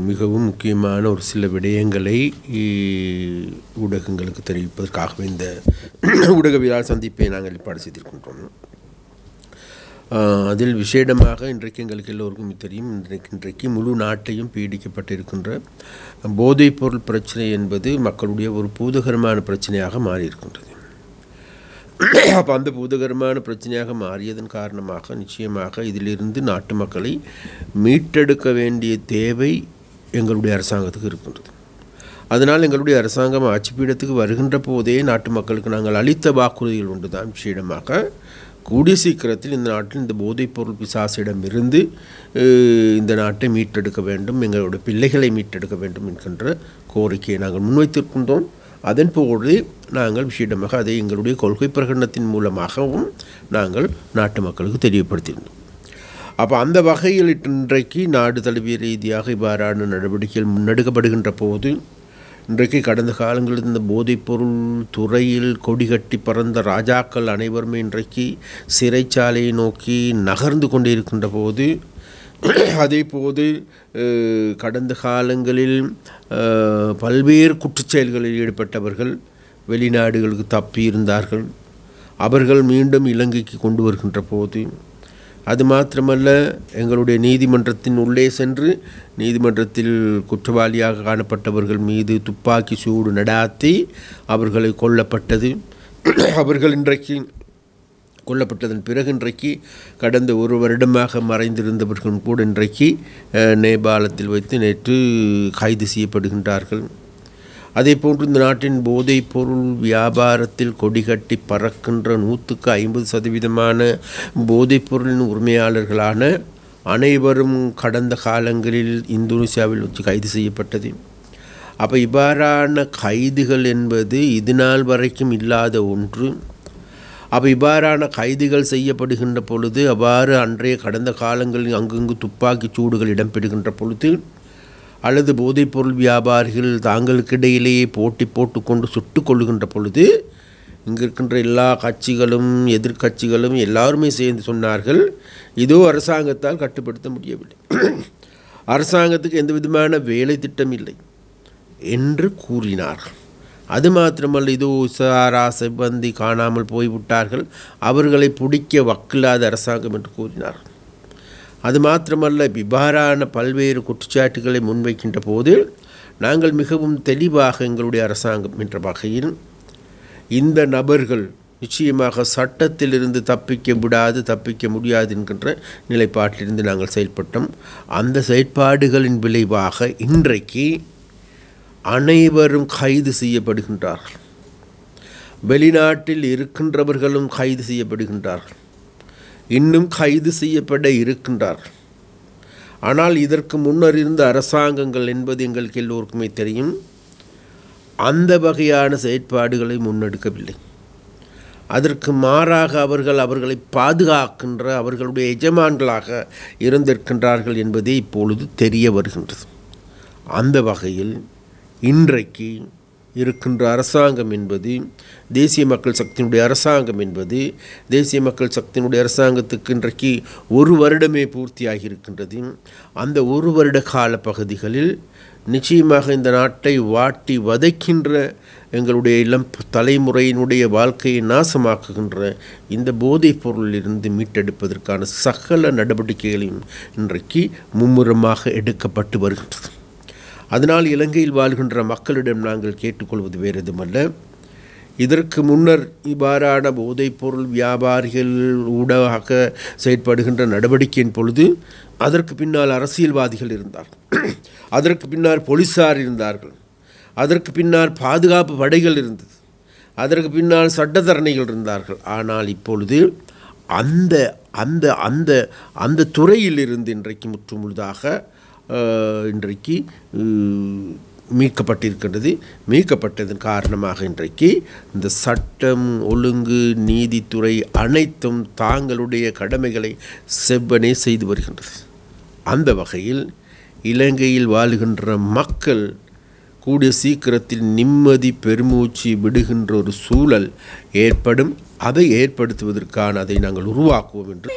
மிகவும் முக்கியமான ஒரு சில விடயங்களை ஊடகங்களுக்கு தெரிவிப்பதற்காகவே இந்த ஊடகவியலாளர் சந்திப்பை நாங்கள் ஏற்பாடு செய்திருக்கின்றோம். அதில் விசேடமாக இன்றைக்கு எங்களுக்கு எல்லோருக்கும் தெரியும், இன்றைக்கு முழு நாட்டையும் பீடிக்கப்பட்டிருக்கின்ற போதைப்பொருள் பிரச்சனை என்பது மக்களுடைய ஒரு பூதகரமான பிரச்சனையாக மாறியிருக்கின்றது. அப்போ அந்த பூதகரமான பிரச்சனையாக மாறியதன் காரணமாக நிச்சயமாக இதிலிருந்து நாட்டு மக்களை மீட்டெடுக்க வேண்டிய தேவை எங்களுடைய அரசாங்கத்துக்கு இருக்கின்றது. அதனால் எங்களுடைய அரசாங்கம் ஆட்சிப்பீடத்துக்கு வருகின்ற போதே நாட்டு மக்களுக்கு நாங்கள் அளித்த வாக்குறுதிகள் ஒன்று தான் விஷயமாக கூடிய சீக்கிரத்தில் இந்த நாட்டில் இந்த போதைப்பொருள் பிசாசிடமிருந்து இந்த நாட்டை மீட்டெடுக்க வேண்டும், எங்களுடைய பிள்ளைகளை மீட்டெடுக்க வேண்டும் என்கின்ற கோரிக்கையை நாங்கள் முன்வைத்திருக்கின்றோம். அதன் போது நாங்கள் விஷயமாக அதை எங்களுடைய கொள்கை பிரகடனத்தின் மூலமாகவும் நாங்கள் நாட்டு மக்களுக்கு தெரியப்படுத்தியிருந்தோம். அப்போ அந்த வகையில் இன்றைக்கு நாடு தழுவிய ரீதியாக இவ்வாறான நடவடிக்கைகள் முன்னெடுக்கப்படுகின்ற போது இன்றைக்கு கடந்த காலங்களில் இந்த போதைப்பொருள் துறையில் கொடிகட்டி பறந்த ராஜாக்கள் அனைவருமே இன்றைக்கு சிறைச்சாலையை நோக்கி நகர்ந்து கொண்டிருக்கின்ற போது, அதே போது கடந்த காலங்களில் பல்வேறு குற்றச்செயல்களில் ஈடுபட்டவர்கள் வெளிநாடுகளுக்கு தப்பியிருந்தார்கள். அவர்கள் மீண்டும் இலங்கைக்கு கொண்டு வருகின்ற போது, அது மாத்திரமல்ல எங்களுடைய நீதிமன்றத்தின் உள்ளே சென்று நீதிமன்றத்தில் குற்றவாளியாக காணப்பட்டவர்கள் மீது துப்பாக்கி சூடு நடாத்தி அவர்களை கொல்லப்பட்டது. அவர்கள் இன்றைக்கு கொல்லப்பட்டதன் பிறகு இன்றைக்கு கடந்த ஒரு வருடமாக மறைந்திருந்தவர்களும் கூட இன்றைக்கு நேபாளத்தில் வைத்து நேற்று கைது செய்யப்படுகின்றார்கள். அதே போன்று இந்த நாட்டின் போதைப் பொருள் வியாபாரத்தில் கொடிகட்டி பறக்கின்ற 150% போதைப் பொருளின் உரிமையாளர்களான அனைவரும் கடந்த காலங்களில் இந்தோனேசியாவில் வச்சு கைது செய்யப்பட்டது. அப்போ இவ்வாறான கைதுகள் என்பது இதுநாள் வரைக்கும் இல்லாத ஒன்று. அப்போ இவ்வாறான கைதுகள் செய்யப்படுகின்ற பொழுது, அவ்வாறு அன்றைய கடந்த காலங்களில் அங்கங்கு துப்பாக்கி சூடுகள் இடம்பெறுகின்ற பொழுது, அல்லது போதைப்பொருள் வியாபாரிகள் தாங்களுக்கிடையிலேயே போட்டி போட்டுக்கொண்டு சுட்டு கொள்ளுகின்ற பொழுது, இங்கே இருக்கின்ற எல்லா கட்சிகளும் எதிர்கட்சிகளும் எல்லாருமே சேர்ந்து சொன்னார்கள், இதோ அரசாங்கத்தால் கட்டுப்படுத்த முடியவில்லை, அரசாங்கத்துக்கு எந்த விதமான வேலை திட்டம் இல்லை என்று கூறினார்கள். அது மாத்திரமல்ல, இதோ சாரா செவ்வந்தி காணாமல் போய்விட்டார்கள், அவர்களை பிடிக்க வக்கில்லாத அரசாங்கம் என்று கூறினார்கள். அது மாத்திரமல்ல, இவ்வாறான பல்வேறு குற்றச்சாட்டுகளை முன்வைக்கின்ற போது நாங்கள் மிகவும் தெளிவாக எங்களுடைய அரசாங்கம் என்ற வகையில் இந்த நபர்கள் நிச்சயமாக சட்டத்திலிருந்து தப்பிக்க முடியாது என்கின்ற நிலைப்பாட்டிலிருந்து நாங்கள் செயல்பட்டோம். அந்த செயற்பாடுகளின் விளைவாக இன்றைக்கு அனைவரும் கைது செய்யப்படுகின்றார்கள். வெளிநாட்டில் இருக்கின்றவர்களும் கைது செய்யப்படுகின்றார்கள், இன்னும் கைது செய்யப்பட இருக்கின்றார்கள். ஆனால் இதற்கு முன்னர் இருந்த அரசாங்கங்கள் என்பது எங்களுக்கு எல்லோருக்குமே தெரியும், அந்த வகையான செயற்பாடுகளை முன்னெடுக்கவில்லை. அதற்கு மாறாக அவர்களை பாதுகாக்கின்ற அவர்களுடைய எஜமான்களாக இருந்திருக்கின்றார்கள் என்பதே இப்பொழுது தெரிய வருகின்றது. அந்த வகையில் இன்றைக்கு இருக்கின்ற அரசாங்கம் என்பது தேசிய மக்கள் சக்தியினுடைய அரசாங்கம் என்பது தேசிய மக்கள் சக்தியினுடைய அரசாங்கத்துக்கு இன்றைக்கு ஒரு வருடமே பூர்த்தியாகி இருக்கின்றது. அந்த ஒரு வருட கால பகுதிகளில் நிச்சயமாக இந்த நாட்டை வாட்டி வதைக்கின்ற எங்களுடைய இளம் தலைமுறையினுடைய வாழ்க்கையை நாசமாக்குகின்ற இந்த போதைப் பொருளிலிருந்து மீட்டெடுப்பதற்கான சகல நடவடிக்கைகளையும் இன்றைக்கு மும்முரமாக எடுக்கப்பட்டு வருகின்றது. அதனால் இலங்கையில் வாழ்கின்ற மக்களிடம் நாங்கள் கேட்டுக்கொள்வது வேறு எதுமல்ல, இதற்கு முன்னர் இவ்வாறான போதைப்பொருள் வியாபாரிகள் ஊடாக செயற்படுகின்ற நடவடிக்கையின் பொழுது அதற்கு பின்னால் அரசியல்வாதிகள் இருந்தார்கள், அதற்கு பின்னால் போலீஸார் இருந்தார்கள், அதற்கு பின்னால் பாதுகாப்பு படைகள் இருந்தது, அதற்கு பின்னால் சட்டத்தரணிகள் இருந்தார்கள். ஆனால் இப்பொழுது அந்த அந்த அந்த அந்த துறையிலிருந்து இன்றைக்கு முற்றுமுழுதாக இன்றைக்கு மீட்கப்பட்டிருக்கின்றது. மீட்கப்பட்டதன் காரணமாக இன்றைக்கு இந்த சட்டம் ஒழுங்கு நீதித்துறை அனைத்தும் தாங்களுடைய கடமைகளை செவ்வனே செய்து வருகின்றது. அந்த வகையில் இலங்கையில் வாழுகின்ற மக்கள் கூடிய சீக்கிரத்தில் நிம்மதி பெருமூச்சு விடுகின்ற ஒரு சூழல் ஏற்படும். அதை ஏற்படுத்துவதற்கான அதை நாங்கள் உருவாக்குவோம் என்று